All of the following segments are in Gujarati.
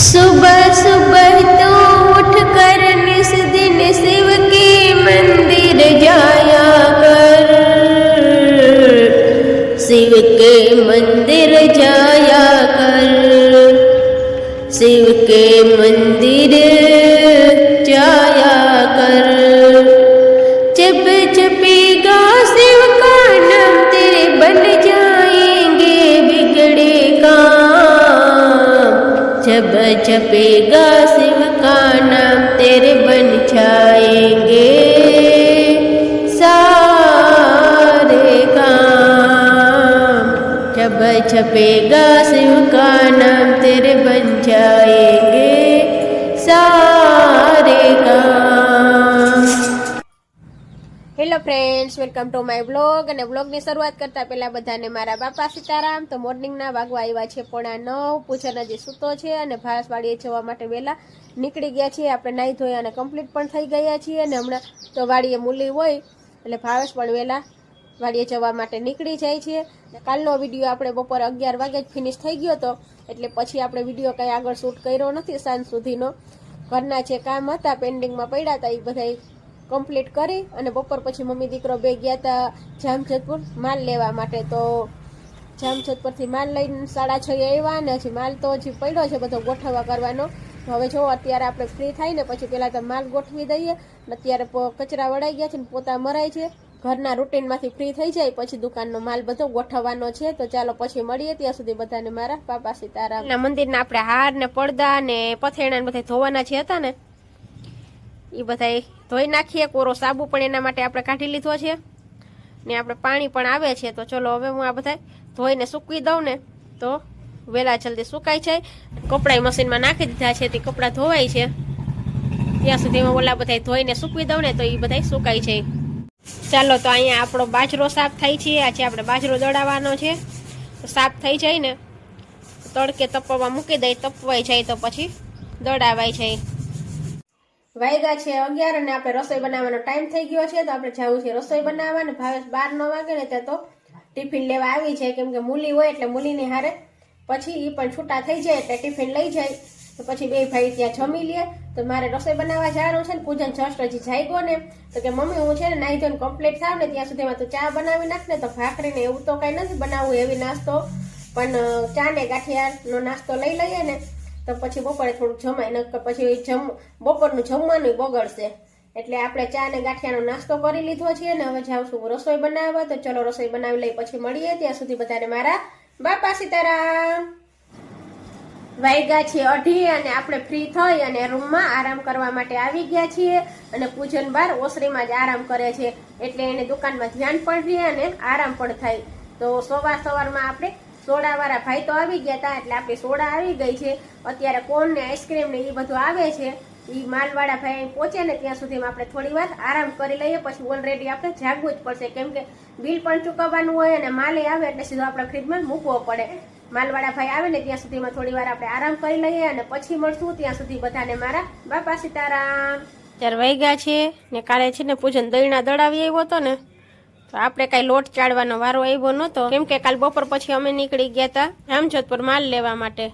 सुबह सुबह तो उठ कर निस दिन शिव के मंदिर जाया कर, शिव के मंदिर जाया कर, शिव के मंदिर जाया कर। जब जपेगा शिव का नाम तेरे बन जाएंगे बिगड़े काम, जब जपेगा शिव का नाम तेरे बन जाएंगे सारे काम, जब जपेगा शिव का नाम तेरे बन जाएंगे सारे काम। Hello friends, welcome to my blog. અને બ્લોગની શરૂઆત કરતાં પહેલાં બધાને મારા બાપા સીતારામ। તો મોર્નિંગના વાગવા આવ્યા છે 8:45। પૂજન હજી સૂતો છે અને ભાસવાડીએ જવા માટે વહેલા નીકળી ગયા છીએ। આપણે નાહી ધોઈ અને કમ્પ્લીટ પણ થઈ ગયા છીએ અને હમણાં તો વાડીએ મૂલી હોય એટલે ભાવેશ પણ વહેલા વાડીએ જવા માટે નીકળી જાય છે। કાલનો વિડીયો આપણે બપોરે 11 વાગે જ ફિનિશ થઈ ગયો હતો, એટલે પછી આપણે વિડીયો કંઈ આગળ શૂટ કર્યો નથી સાંજ સુધીનો। ઘરના જે કામ હતા પેન્ડિંગમાં પડ્યા હતા એ બધા કમ્પ્લીટ કરી અને બપોર પછી મમ્મી દીકરો બે ગયા હતા જામજોધપુર માલ લેવા માટે। તો જામજોધપુરથી માલ લઈને 6:30 આવ્યા અને હજી માલ તો હજી પડ્યો છે બધો ગોઠવવા કરવાનો। તો હવે જો અત્યારે આપણે ફ્રી થઈને પછી પહેલાં તો માલ ગોઠવી દઈએ ને અત્યારે કચરા વળાઈ ગયા છે ને પોતા મરાય છે। ઘરના રૂટીનમાંથી ફ્રી થઈ જાય પછી દુકાનનો માલ બધો ગોઠવવાનો છે। તો ચાલો પછી મળીએ, ત્યાં સુધી બધાને મારા બાપા સીતારામ। મંદિરના આપણે હાર ને પડદા ને પથેણા ને બધા ધોવાના છે હતા ને એ બધા ધોઈ નાખીએ। કોરો સાબુ પણ એના માટે આપણે કાઢી લીધો છે ને આપણે પાણી પણ આવે છે। તો ચલો હવે હું આ બધા ધોઈને સૂકવી દઉં ને તો વહેલા જલ્દી સુકાઈ જાય। કપડાં મશીનમાં નાખી દીધા છે તે કપડાં ધોવાય છે ત્યાં સુધીમાં ઓલા બધા ધોઈને સૂકવી દઉં ને તો એ બધા સુકાઈ જાય। ચાલો તો અહીંયા આપણો બાજરો સાફ થાય છે। આજે આપણે બાજરો દળાવવાનો છે, તો સાફ થઈ જાય ને તડકે તપવા મૂકી દઈ, તપવાઈ જાય તો પછી દળાવાઈ જાય। વાગ્યા છે 11 અને આપણે રસોઈ બનાવવાનો ટાઈમ થઈ ગયો છે। તો આપણે જવું છે રસોઈ બનાવવા ને ભાવેશ 12 વાગે ને ત્યાં તો ટિફિન લેવા આવી જાય, કેમ કે મૂલી હોય એટલે મૂલીની હારે પછી એ પણ છૂટા થઈ જાય એટલે ટિફિન લઈ જાય। તો પછી બે ભાઈ ત્યાં જમી લે। તો મારે રસોઈ બનાવવા જવાનું છે ને પૂજન જસ્ટ હજી જાગ્યો ને તો કે મમ્મી હું છે ને નાહી ધોઈને કમ્પ્લીટ થાવ ને ત્યાં સુધીમાં તો ચા બનાવી નાખ ને। તો ભાખરીને એવું તો કંઈ નથી બનાવવું એવી નાસ્તો, પણ ચા ને ગાંઠિયાનો નાસ્તો લઈ લઈએ ને તો પછી બપોરે થોડુંક જમાય, ન પછી બપોરનું જમવાનું બગડશે। એટલે આપણે ચા ને ગાંઠિયાનો નાસ્તો કરી લીધો છે ને હવે જાઉં છું રસોઈ બનાવવા। તો ચલો રસોઈ બનાવી લઈ પછી મળીએ, ત્યાં સુધી બધાને મારા બાપા સીતારામ। વાગ્યા છે 2:30 અને આપણે ફ્રી થઈ અને રૂમમાં આરામ કરવા માટે આવી ગયા છીએ। અને પૂજન બાર ઓસરીમાં જ આરામ કરે છે એટલે એને દુકાનમાં ધ્યાન પણ રહે અને આરામ પણ થાય। તો સવારમાં આપણે સોડાવાળા ભાઈ તો આવી ગયા હતા એટલે આપણી સોડા આવી ગઈ છે। અત્યારે કોન ને આઈસ્ક્રીમ ને એ બધું આવે છે, એ માલવાળા ભાઈ પહોંચે ને ત્યાં સુધીમાં આપણે થોડી વાર આરામ કરી લઈએ। પછી ઓલરેડી આપણે જાગવું જ પડશે, કેમ કે બિલ પણ ચૂકવવાનું હોય અને માલે આવે એટલે સીધો આપણે ફ્રીજમાં મૂકવો પડે। માલવાળા ભાઈ આવે ને ત્યાં સુધીમાં થોડી વાર આપણે આરામ કરી લઈએ અને પછી મળશું, ત્યાં સુધી બધાને મારા બાપા સીતારામ। 4 વાગ્યા છે ને કાલે છે ને પૂજન દહીણા દળાવી આવ્યો હતો ને તો આપણે કાંઈ લોટ ચાળવાનો વારો આવ્યો નહોતો, કેમ કે કાલ બપોર પછી અમે નીકળી ગયા હતા જામજોધપુર માલ લેવા માટે,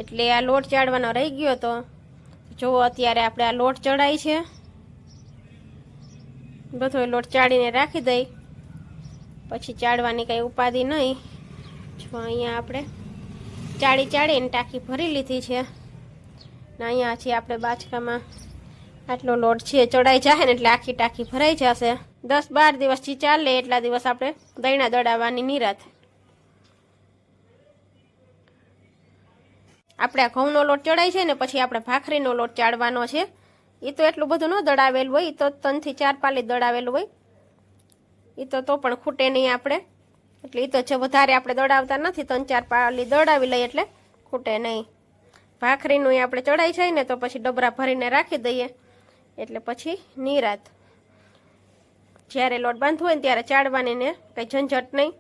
એટલે આ લોટ ચાળવાનો રહી ગયો હતો। જો અત્યારે આપણે આ લોટ ચડાય છે, બધો લોટ ચાળીને રાખી દઈ, પછી ચાળવાની કંઈ ઉપાધિ નહીં। જો અહીંયા આપણે ચાળીને ટાંકી ભરી લીધી છે ને અહીંયા છે આપણે બાચકામાં આટલો લોટ છે ચડાઈ જાય ને એટલે આખી ટાંકી ભરાઈ જશે। 10-12 દિવસથી ચાલે એટલા દિવસ આપણે દહીણા દળાવવાની નિરાત। આપણે આ ઘઉંનો લોટ ચડાય છે ને પછી આપણે ભાખરીનો લોટ ચાળવાનો છે। એ તો એટલું બધું ન દળાવેલું હોય, એ તો 3 થી 4 પાલી દળાવેલું હોય, એ તો પણ ખૂટે નહીં આપણે, એટલે એ તો છે વધારે આપણે દળાવતા નથી, 3-4 પાલી દળાવી લઈએ એટલે ખૂટે નહીં। ભાખરીનું આપણે ચડાઈ જાય ને તો પછી ડબરા ભરીને રાખી દઈએ એટલે પછી નિરાત જ્યારે લોટ બાંધવો હોય ને ત્યારે ચાળવાની ને કંઈ ઝંઝટ નહીં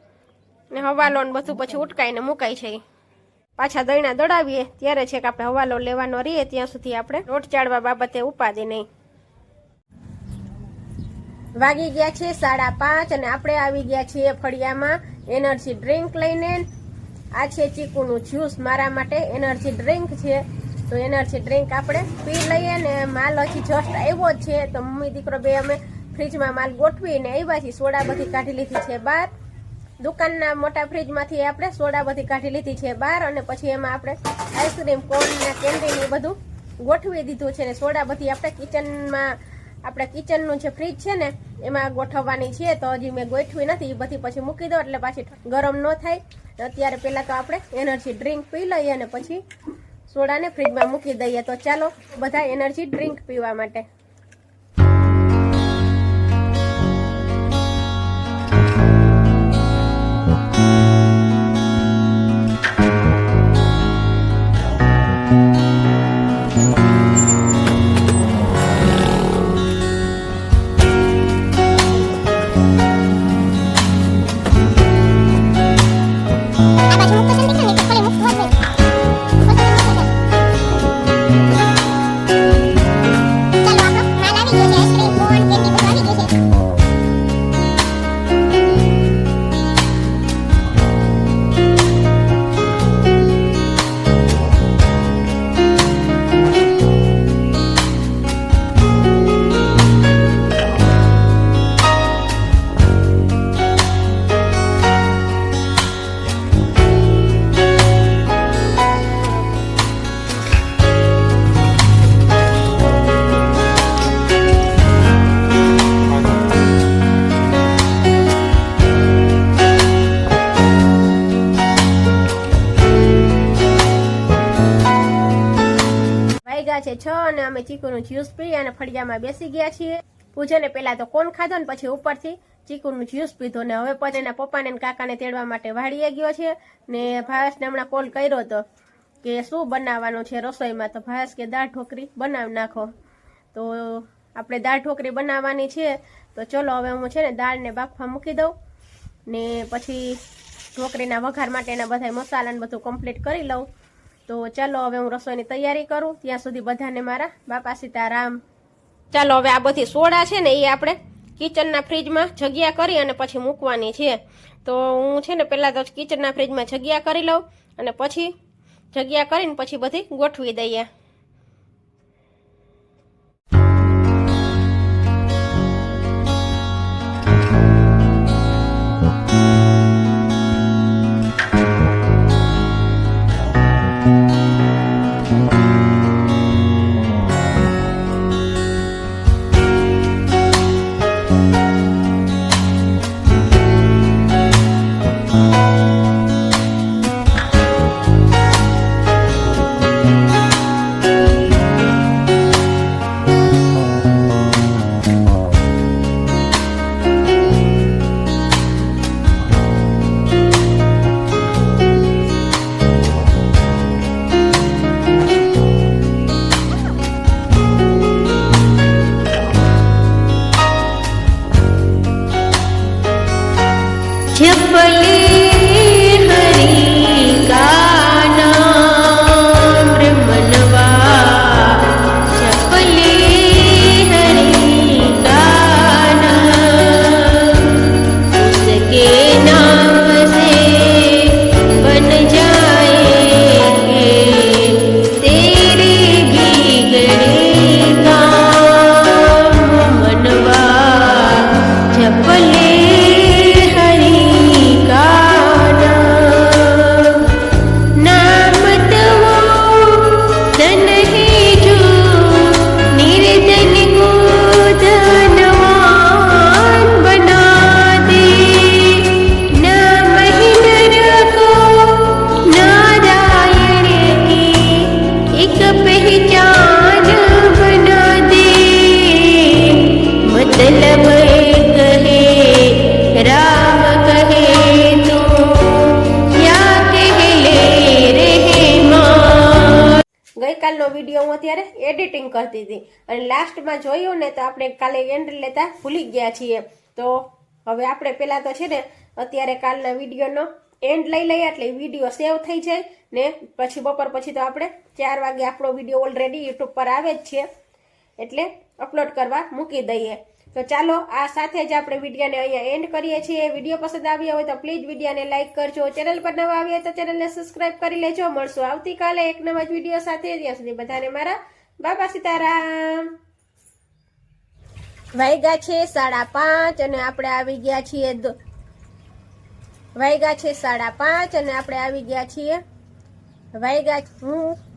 ને હવાલો ને બધું પછી ઉટકાઈને મુકાઈ જાય। પાછા દહીણા દળાવીએ ત્યારે છે કે આપણે હવાલો લેવાનો રહીએ ત્યાં સુધી આપણે લોટ ચાળવા બાબતે ઉપાધિ નહીં। વાગી ગયા છે 5:30 અને આપણે આવી ગયા છીએ ફળિયામાં એનર્જી ડ્રિંક લઈને। આ છે ચીકુનું જ્યુસ, મારા માટે એનર્જી ડ્રિંક છે તો એનર્જી ડ્રિંક આપણે પી લઈએ ને માલ હજી જસ્ટ આવ્યો જ છે તો મમ્મી દીકરો બે અમે ફ્રીજમાં માલ ગોઠવીને આવ્યા છીએ. સોડા બધી કાઢી લીધી છે બહાર, દુકાનના મોટા ફ્રીજમાંથી આપણે સોડા બધી કાઢી લીધી છે બહાર, અને પછી એમાં આપણે આઈસ્ક્રીમ કોન ને કેન્ડી ને બધું ગોઠવી દીધું છે ને સોડા બધી આપણે કિચનમાં આપણે કિચનનું જે ફ્રીજ છે ને એમાં ગોઠવવાની છે. તો હજી મેં ગોઠવી નથી, એ બધી પછી મૂકી દો એટલે પાછી ગરમ ન થાય. અત્યારે પહેલા તો આપણે એનર્જી ડ્રિંક પી લઈએ અને પછી સોડાને ફ્રીજમાં મૂકી દઈએ. તો ચાલો બધા એનર્જી ડ્રિંક પીવા માટે. છે 6 અને અમે ચીકુનું જ્યુસ પી અને ફળિયામાં બેસી ગયા છીએ. પૂજાને પેલા તો કોણ ખાધો ને પછી ઉપરથી ચીકુનું જ્યુસ પીધો ને હવે પછી એના પપ્પાને ને કાકાને તેડવા માટે વાડીએ ગયો છે. ને ભાવેશને હમણાં કોલ કર્યો હતો કે શું બનાવવાનું છે રસોઈમાં, તો ભાવેશ કે દાળ ઢોકરી બનાવી નાખો. તો આપણે દાળ ઢોકરી બનાવવાની છે. તો ચલો હવે હું છે ને દાળને બાફવા મૂકી દઉં ને પછી ઢોકરીના વઘાર માટેના બધા મસાલાને બધું કમ્પ્લીટ કરી લઉં. તો ચાલો હવે હું રસોઈની તૈયારી કરું. ત્યાં સુધી બધાને મારા બાપા સીતારામ. ચાલો હવે આ બધી સોડા છે ને એ આપણે કિચનના ફ્રીજમાં જગ્યા કરી અને પછી મૂકવાની છે. તો હું છે ને પહેલાં તો કિચનના ફ્રીજમાં જગ્યા કરી લઉં અને પછી જગ્યા કરીને પછી બધી ગોઠવી દઈએ. ગઈકાલનો વિડીયો હું અત્યારે એડિટિંગ કરતી હતી અને લાસ્ટમાં જોયું ને તો આપણે કાલે એન્ડ લેતા ભૂલી ગયા છીએ. તો હવે આપણે પહેલાં તો છે ને અત્યારે કાલના વિડીયોનો એન્ડ લઈ લઈએ એટલે વિડીયો સેવ થઈ જાય ને પછી બપોર પછી તો આપણે 4 વાગે આપણો વિડીયો ઓલરેડી યુટ્યુબ પર આવે જ છે એટલે અપલોડ કરવા મૂકી દઈએ. તો ચાલો આ સાથે જ આપણે વિડીયોને અહીંયા એન્ડ કરીએ છીએ. વિડીયો પસંદ આવ્યો હોય તો પ્લીઝ વિડીયોને લાઈક કરજો. ચેનલ પર નવા આવ્યા તો ચેનલને સબસ્ક્રાઇબ કરી લેજો. મળશું આવતીકાલે એક નવા જ વિડીયો સાથે. ત્યાં સુધી બધાને મારા બાપા સીતારામ. વાગ્યા છે 5:30 અને આપણે આવી ગયા છીએ વાગ્યા છે 5:30 અને આપણે આવી ગયા છીએ વાગ્યા હું